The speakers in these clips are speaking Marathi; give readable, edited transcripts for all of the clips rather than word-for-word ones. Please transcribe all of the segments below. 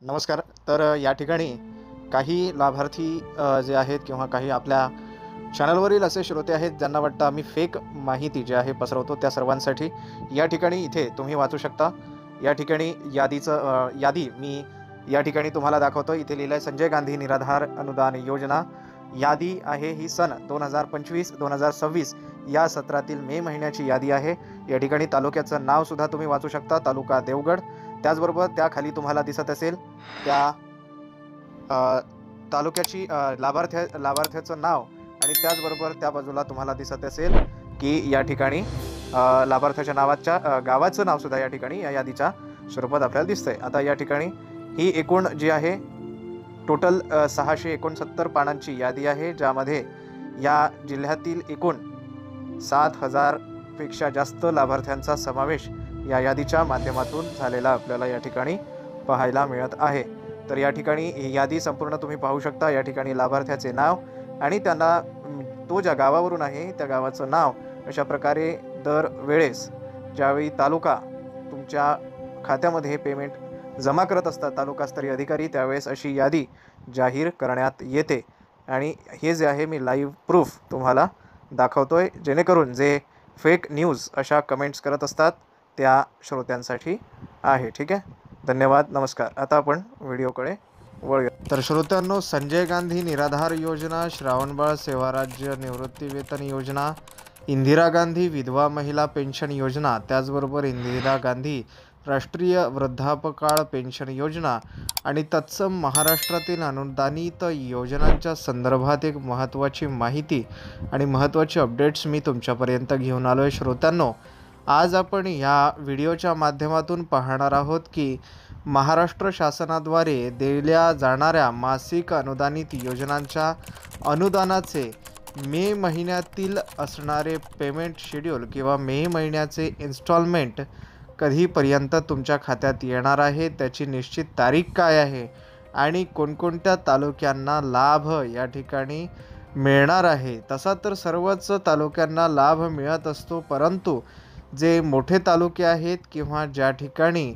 नमस्कार. तर या ठिकाणी काही लाभार्थी जे आहेत किंवा काही आपल्या चॅनलवरील असे श्रोते आहेत ज्यांना वाटतं आम्ही फेक माहिती जी आहे पसरवतो, त्या सर्वांसाठी या ठिकाणी इथे तुम्ही वाचू शकता. या ठिकाणी यादी मी या ठिकाणी तुम्हाला दाखवतो. इथे लिहिलं आहे संजय गांधी निराधार अनुदान योजना. यादी आहे ही सन 2025-2026 या सत्रातील मे महिन्याची यादी आहे. या ठिकाणी तालुक्याचं नावसुद्धा तुम्ही वाचू शकता, तालुका देवगड. त्याचबरोबर त्याखाली तुम्हाला दिसत असेल त्या अ, तालुक्याची लाभार्थ्याचं नाव आणि त्याचबरोबर त्या बाजूला तुम्हाला दिसत असेल की या ठिकाणी लाभार्थ्याच्या गावाचं नावसुद्धा या ठिकाणी या यादीच्या स्वरूपात आपल्याला दिसतंय. आता या ठिकाणी ही एकूण जी आहे टोटल 669 पानांची यादी आहे, ज्यामध्ये या जिल्ह्यातील एकूण 7,000 पेक्षा जास्त लाभार्थ्यांचा समावेश या यादीच्या माध्यमातून झालेला आपल्याला या ठिकाणी पाहायला मिळत आहे. तर या ठिकाणी ही यादी संपूर्ण तुम्ही पाहू शकता. या ठिकाणी लाभार्थ्याचे नाव आणि त्यांना तो ज्या गावावरून आहे त्या गावाचं नाव, अशा प्रकारे दरवेळेस ज्यावेळी तालुका तुमच्या खात्यामध्ये पेमेंट जमा करत असतात तालुकास्तरीय अधिकारी, त्यावेळेस अशी यादी जाहीर करण्यात येते. आणि हे जे आहे मी लाईव्ह प्रूफ तुम्हाला दाखवतोय, जेणेकरून जे फेक न्यूज अशा कमेंट्स करत असतात त्या श्रोत्यांसाठी आहे. ठीक आहे, धन्यवाद, नमस्कार. आता आपण व्हिडिओकडे वळूया. तर श्रोत्यांनो, संजय गांधी निराधार योजना, श्रावणबाळ सेवा राज्य निवृत्ती वेतन योजना, इंदिरा गांधी विधवा महिला पेन्शन योजना, त्याचबरोबर इंदिरा गांधी राष्ट्रीय वृद्धापकाळ पेन्शन योजना आणि तत्सम महाराष्ट्रातील अनुदानित योजनांच्या संदर्भात एक महत्त्वाची माहिती आणि महत्त्वाची अपडेट्स मी तुमच्यापर्यंत घेऊन आलो आहे. श्रोत्यांनो, आज आपण या व्हिडिओच्या माध्यमातून पाहणार आहोत की महाराष्ट्र शासनाद्वारे दिल्या जाणाऱ्या मासिक अनुदानित योजनांच्या अनुदानाचे मे महिन्यातील असणारे पेमेंट शेड्यूल किंवा मे महिन्याचे इन्स्टॉलमेंट कधीपर्यंत तुमच्या खात्यात येणार आहे, त्याची निश्चित तारीख काय आहे आणि कोणकोणत्या तालुक्यांना लाभ या ठिकाणी मिळणार आहे. तसा तर सर्वच तालुक्यांना लाभ मिळत असतो, परंतु जे मोठे तालुके आहेत किंवा ज्या ठिकाणी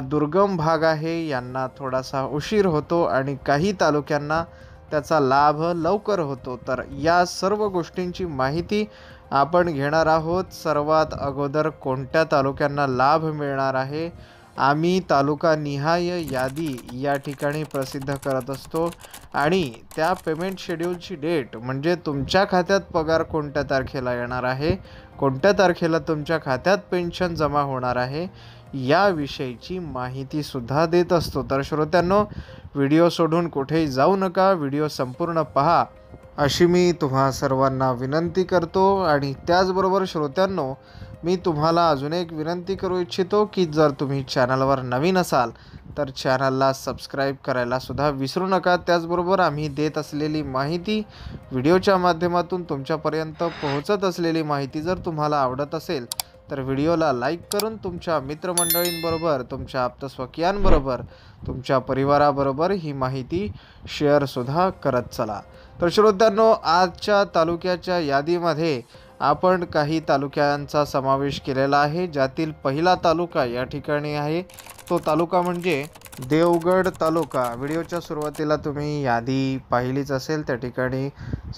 दुर्गम भाग आहे यांना थोडासा उशीर होतो आणि काही तालुक्यांना त्याचा लाभ लवकर होतो. तर या सर्व गोष्टींची माहिती आपण घेणार आहोत. सर्वात अगोदर कोणत्या तालुक्यांना लाभ मिळणार आहे, आम्ही तालुकानिहाय यादी या ठिकाणी प्रसिद्ध करत असतो आणि त्या पेमेंट शेड्यूलची डेट म्हणजे तुमच्या खात्यात पगार कोणत्या तारखेला येणार आहे, कोणत्या तारखेला तुमच्या खात्यात पेन्शन जमा होणार आहे याविषयीची माहितीसुद्धा देत असतो. तर श्रोत्यांनो, व्हिडिओ सोडून कुठेही जाऊ नका, व्हिडिओ संपूर्ण पहा अशी मी तुम्हा सर्वांना विनंती करतो. आणि त्याचबरोबर श्रोत्यांनो, मी तुम्हाला अजून एक विनंती करू इच्छितो की जर तुम्ही चॅनलवर नवीन असाल तर चॅनलला सबस्क्राईब करायला सुद्धा विसरू नका. त्याचबरोबर आम्ही देत असलेली माहिती, व्हिडिओच्या माध्यमातून तुमच्यापर्यंत पोहोचत असलेली माहिती जर तुम्हाला आवडत असेल तर व्हिडिओला लाईक करून तुमच्या मित्रमंडळींबरोबर, तुमच्या आप्तस्वकीयांबरोबर, तुमच्या परिवाराबरोबर ही माहिती शेअरसुद्धा करत चला. तर श्रोत्यांनो, आजच्या तालुक्याच्या यादीमध्ये आपण काही तालुक्यांचा समावेश केलेला आहे, ज्यातील पहिला तालुका या ठिकाणी आहे. तो तालुका म्हणजे देवगड तालुका. व्हिडिओच्या सुरुवातीला तुम्ही यादी पाहिलीच असेल, त्या ठिकाणी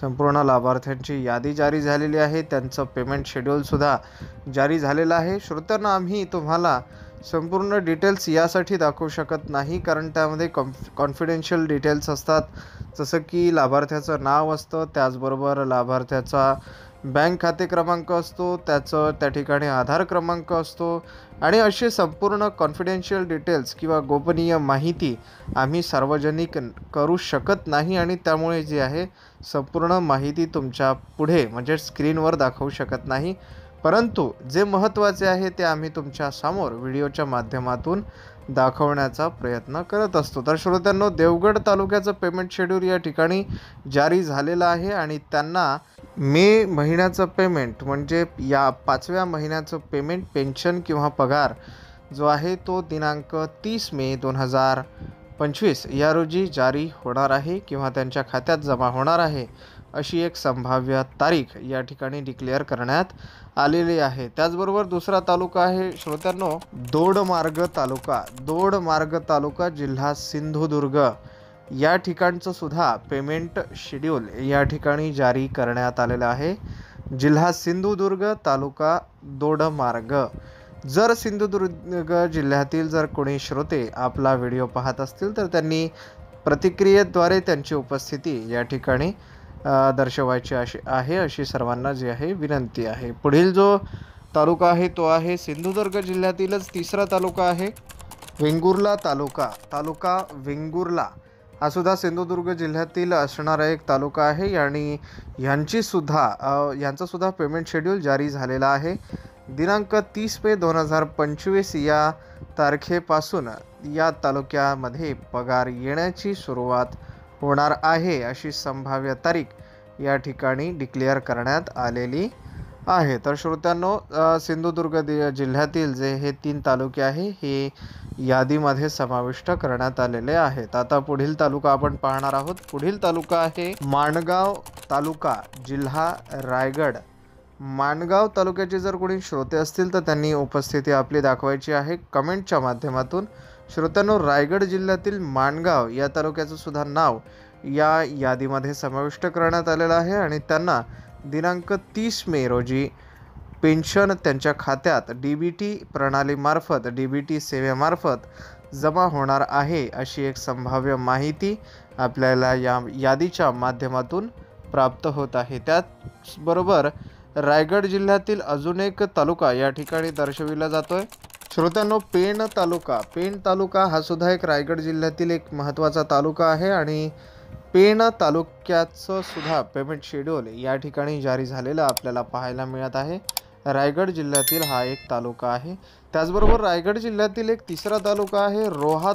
संपूर्ण लाभार्थ्यांची यादी जारी झालेली आहे, त्यांचं पेमेंट शेड्यूलसुद्धा जारी झालेलं आहे. श्रोत्यांना आम्ही तुम्हाला संपूर्ण डिटेल्स यासाठी दाखवू शकत नाही, कारण त्यामध्ये कॉन्फिडेन्शियल डिटेल्स असतात, जसं की लाभार्थ्याचं नाव असतं, त्याचबरोबर लाभार्थ्याचा बँक खाते क्रमांक असतो, त्या ठिकाणी आधार क्रमांक असतो आणि असे संपूर्ण कॉन्फिडेन्शियल डिटेल्स किंवा गोपनीय माहिती आम्ही सार्वजनिक करू शकत नाही आणि त्यामुळे जी आहे संपूर्ण माहिती तुमच्या पुढे म्हणजे स्क्रीनवर दाखवू शकत नाही. परंतु जे महत्त्वाचे आहे ते आम्ही तुमच्या समोर व्हिडिओच्या माध्यमातून दाखवण्याचा प्रयत्न करत असतो. तर श्रोत्यांनो, देवगड तालुक्याचं पेमेंट शेड्यूल या ठिकाणी जारी झालेलं आहे आणि त्यांना मे महिन्याचं पेमेंट म्हणजे या 5व्या महिन्याचं पेमेंट, पेन्शन किंवा पगार जो आहे तो दिनांक 30 मे 2025 या रोजी जारी होणार आहे किंवा त्यांच्या खात्यात जमा होणार आहे, अशी एक संभाव्य तारीख या ठिकाणी डिक्लेअर करण्यात आलेली आहे। त्याचबरोबर दुसरा तालुका आहे श्रोत्यांनो दोडमार्ग तालुका जिल्हा सिंधुदुर्ग। या ठिकाणचं सुद्धा पेमेंट शेड्यूल या ठिकाणी जारी करण्यात आलेलं आहे। जिल्हा सिंधुदुर्ग तालुका दोडमार्ग। जर सिंधुदुर्ग जिल्ह्यातील जर कोणी श्रोते आपला व्हिडिओ पाहत असतील तर त्यांनी प्रतिक्रियेद्वारे त्यांची उपस्थिती या ठिकाणी दर्शवायची अशी सर्वांना जी आहे विनंती आहे। पुढील जो तालुका आहे तो आहे सिंधुदुर्ग जिल्ह्यातीलच तिसरा तालुका आहे वेंगुर्ला तालुका वेंगुर्ला। हा सुद्धा सिंधुदुर्ग जिल्ह्यातील असणारा एक तालुका आहे आणि यांचा सुद्धा पेमेंट शेड्यूल जारी झालेला आहे। दिनांक 30 मे 2025 या तारखेपासून या तालुक्यामध्ये पगार येण्याची सुरुवात होणार आहे अशी संभाव्य तारीख या ठिकाणी डिक्लेअर करण्यात आलेली आहे। तर श्रोत्यांनो सिंधुदुर्ग जिल्ह्यातील जे हे 3 तालुके आहे हे यादीमध्ये समाविष्ट करण्यात आलेले आहेत। आता पुढील तालुका आपण पाहणार आहोत। पुढील तालुका आहे माणगाव तालुका जिल्हा रायगड। माणगाव तालुक्याचे जर कोणी श्रोते असतील तर त्यांनी उपस्थिती आपली दाखवायची आहे कमेंटच्या माध्यमातून। श्रोत्यांनो रायगड जिल्ह्यातील माणगाव या तालुक्याचं सुद्धा नाव या यादीमध्ये समाविष्ट करण्यात आलेलं आहे आणि त्यांना दिनांक 30 मे रोजी पेन्शन त्यांच्या खात्यात DBT प्रणालीमार्फत DBT सेवेमार्फत जमा होणार आहे अशी एक संभाव्य माहिती आपल्याला या यादीच्या माध्यमातून प्राप्त होत आहे। त्याचबरोबर रायगड जिल्ह्यातील अजून एक तालुका या ठिकाणी दर्शविला जातोय श्रोत्यांनो पेण तालुका हा सुद्धा एक रायगड जिल्ह्यातील एक महत्त्वाचा तालुका आहे आणि पेण तालुक्याचं सुद्धा पेमेंट शेड्यूल या ठिकाणी जारी झालेलं आपल्याला पाहायला मिळत आहे। रायगड जिल्ह्यातील हा एक तालुका आहे। त्याचबरोबर रायगड जिल्ह्यातील एक तिसरा तालुका आहे रोहा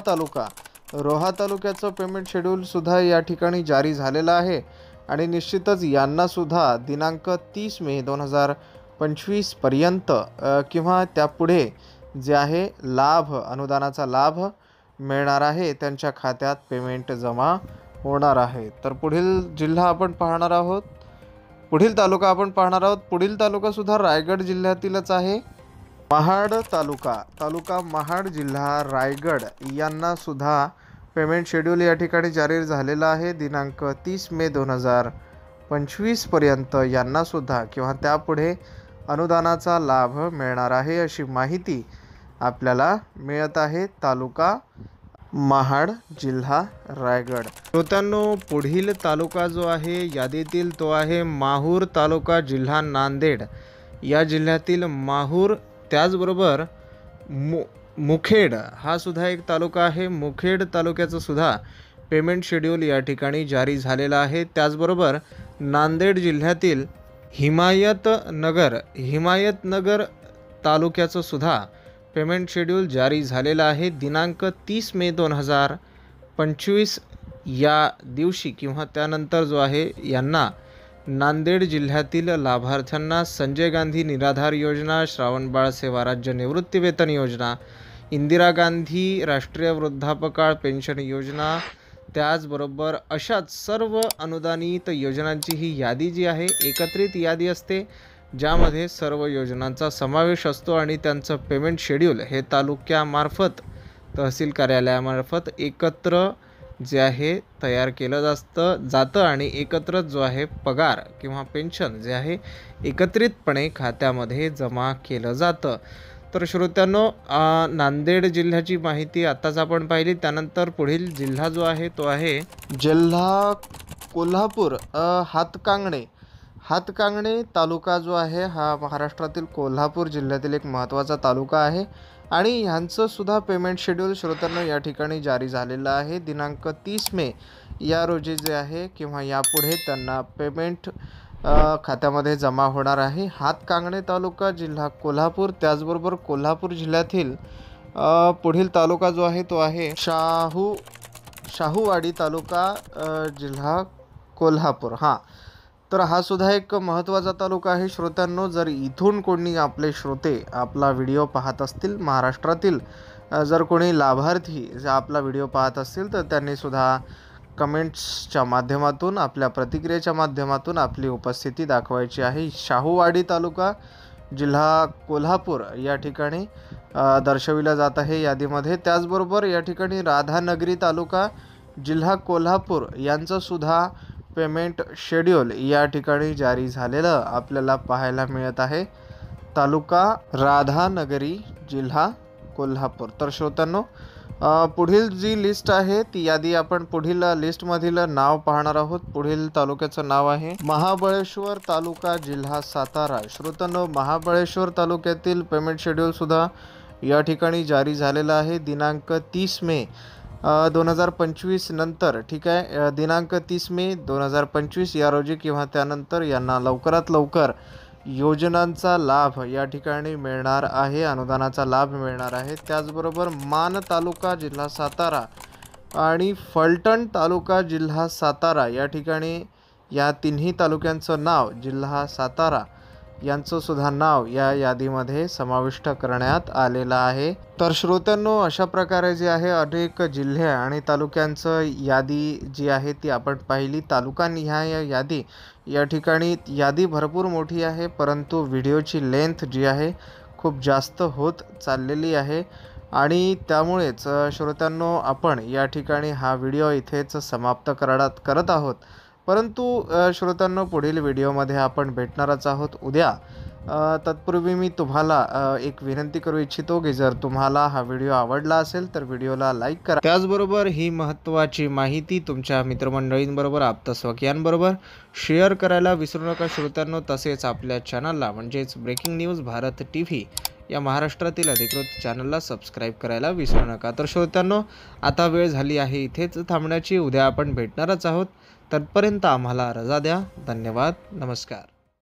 तालुक्याचं पेमेंट शेड्यूल सुद्धा या ठिकाणी जारी झालेलं आहे आणि निश्चितच यांना सुद्धा दिनांक 30 मे 2025 पर्यंत किंवा त्यापुढे जे आहे अनुदानाचा लाभ मिळणार आहे, त्यांच्या खात्यात पेमेंट जमा होणार आहे। तर पुढील तालुका आपण पाहणार आहोत। पुढील तालुका सुद्धा रायगड जिल्ह्यातीलच आहे महाड तालुका महाड जिल्हा रायगड। यांना सुद्धा पेमेंट शेड्यूल या ठिकाणी जारी झालेला आहे। दिनांक 30 मे 2025 पर्यंत यांना सुद्धा किंवा त्यापुढे अनुदानाचा लाभ मिळणार आहे अशी माहिती आपल्याला मिळत आहे। तालुका महाड जिल्हा रायगड। श्रोत्यांनो पुढील तालुका जो आहे यादीतील तो आहे माहूर तालुका जिल्हा नांदेड। या जिल्ह्यातील माहूर त्याचबरोबर मुखेड हा सुद्धा एक तालुका आहे। मुखेड तालुक्याचं सुद्धा पेमेंट शेड्यूल या ठिकाणी जारी झालेला आहे। त्याचबरोबर नांदेड जिल्ह्यातील हिमायतनगर तालुक्याचं सुद्धा पेमेंट शेड्यूल जारी झालेलं आहे। दिनांक 30 मे 2025 या दिवशी किंवा त्यानंतर जो आहे यांना नांदेड जिल्ह्यातील लाभार्थ्यांना संजय गांधी निराधार योजना, श्रावणबाळ सेवा राज्य निवृत्तीवेतन योजना, इंदिरा गांधी राष्ट्रीय वृद्धापकाळ पेन्शन योजना, त्याचबरोबर अशाच सर्व अनुदानित योजनांची ही यादी जी आहे एकत्रित यादी असते ज्यामध्ये सर्व योजनांचा समावेश असतो आणि त्यांचं पेमेंट शेड्यूल हे तालुक्यामार्फत तहसील कार्यालयामार्फत एकत्र जे आहे तयार केलं जातं आणि एकत्र जो आहे पगार किंवा पेन्शन जे आहे एकत्रितपणे खात्यामध्ये जमा केलं जातं। तर श्रोत्यांनो नांदेड जिल्ह्याची माहिती आताच आपण पाहिली। त्यानंतर पुढील जिल्हा जो आहे तो आहे जिल्हा कोल्हापूर हातकांगणे तालुका जो आहे हा महाराष्ट्रातील कोल्हापूर जिल्ह्यातील एक महत्त्वाचा तालुका आहे आणि ह्यांचं सुद्धा पेमेंट शेड्यूल श्रोत्यांनो या ठिकाणी जारी झालेलं आहे। दिनांक 30 मे या रोजी जे आहे किंवा यापुढे त्यांना पेमेंट खात्यामध्ये जमा होणार आहे। हातकांगणे तालुका जिल्हा कोल्हापूर। त्याचबरोबर कोल्हापूर जिल्ह्यातील पुढील तालुका जो आहे तो आहे शाहूवाडी तालुका जिल्हा कोल्हापूर। तर हा सुद्धा एक महत्त्वाचा तालुका आहे श्रोत्यांनो। जर इथून कोणी आपले श्रोते आपला व्हिडिओ पाहत असतील, महाराष्ट्रातील जर कोणी लाभार्थी आपला व्हिडिओ पाहत असतील तर त्यांनी सुद्धा कमेंट्सच्या माध्यमातून, आपल्या प्रतिक्रियेच्या माध्यमातून आपली उपस्थिती दाखवायची आहे. शाहूवाडी तालुका जिल्हा कोल्हापूर या ठिकाणी दर्शविला जात आहे यादीमध्ये. त्याचबरोबर या ठिकाणी राधानगरी तालुका जिल्हा कोल्हापूर यांचं सुद्धा पेमेंट शेड्यूल या ठिकाणी जारी झालेलं आपल्याला पाहायला मिळत आहे. तालुका राधानगरी जिल्हा कोल्हापूर. तर श्रोत्यांनो, पुढील जी लिस्ट आहे ती यादी आपण पुढील लिस्टमधील नाव पाहणार आहोत. पुढील तालुक्याचं नाव आहे महाबळेश्वर तालुका जिल्हा सातारा. श्रोत्यांनो, महाबळेश्वर तालुक्यातील पेमेंट शेड्यूल सुद्धा या ठिकाणी जारी झालेला आहे. दिनांक 30 मे 2025 नंतर, ठीक आहे, दिनांक 30 मे 2025 या रोजी किंवा त्यानंतर यांना लवकरात लवकर योजनांचा लाभ या ठिकाणी मिळणार आहे, अनुदानाचा लाभ मिळणार आहे. त्याचबरोबर मान तालुका जिल्हा सातारा आणि फलटण तालुका जिल्हा सातारा या ठिकाणी या तिन्ही तालुक्यांचं नाव जिल्हा सातारा यांचं सुद्धा नाव या यादीमध्ये समाविष्ट करण्यात आलेलं आहे. तर श्रोत्यांनो, अशा प्रकारे जे आहे अनेक जिल्हे आणि तालुक्यांचं यादी जी आहे ती आपण पाहिली. तालुकानिहाय यादी या ठिकाणी यादी भरपूर मोठी आहे, परंतु व्हिडिओची लेंथ जी आहे खूप जास्त होत चाललेली आहे आणि त्यामुळेच श्रोत्यांनो आपण या ठिकाणी हा व्हिडिओ इथेच समाप्त करत आहोत. परंतु श्रोत्यांनो, पुढील व्हिडिओमध्ये आपण भेटणारच आहोत उद्या. तत्पूर्वी मी तुम्हाला एक विनंती करू इच्छितो की जर तुम्हाला हा व्हिडिओ आवडला असेल तर व्हिडिओला लाईक करा. त्याचबरोबर ही महत्त्वाची माहिती तुमच्या मित्रमंडळींबरोबर, आप्तस्वकीयांबरोबर शेअर करायला विसरू नका श्रोत्यांनो. तसेच आपल्या चॅनलला म्हणजेच ब्रेकिंग न्यूज भारत TV या महाराष्ट्रातील अधिकृत चॅनलला सबस्क्राईब करायला विसरू नका. तर श्रोत्यांनो, आता वेळ झाली आहे इथेच थांबण्याची. उद्या आपण भेटणारच आहोत. तत्पर्यंत आम्हाला रजा द्या. धन्यवाद. नमस्कार.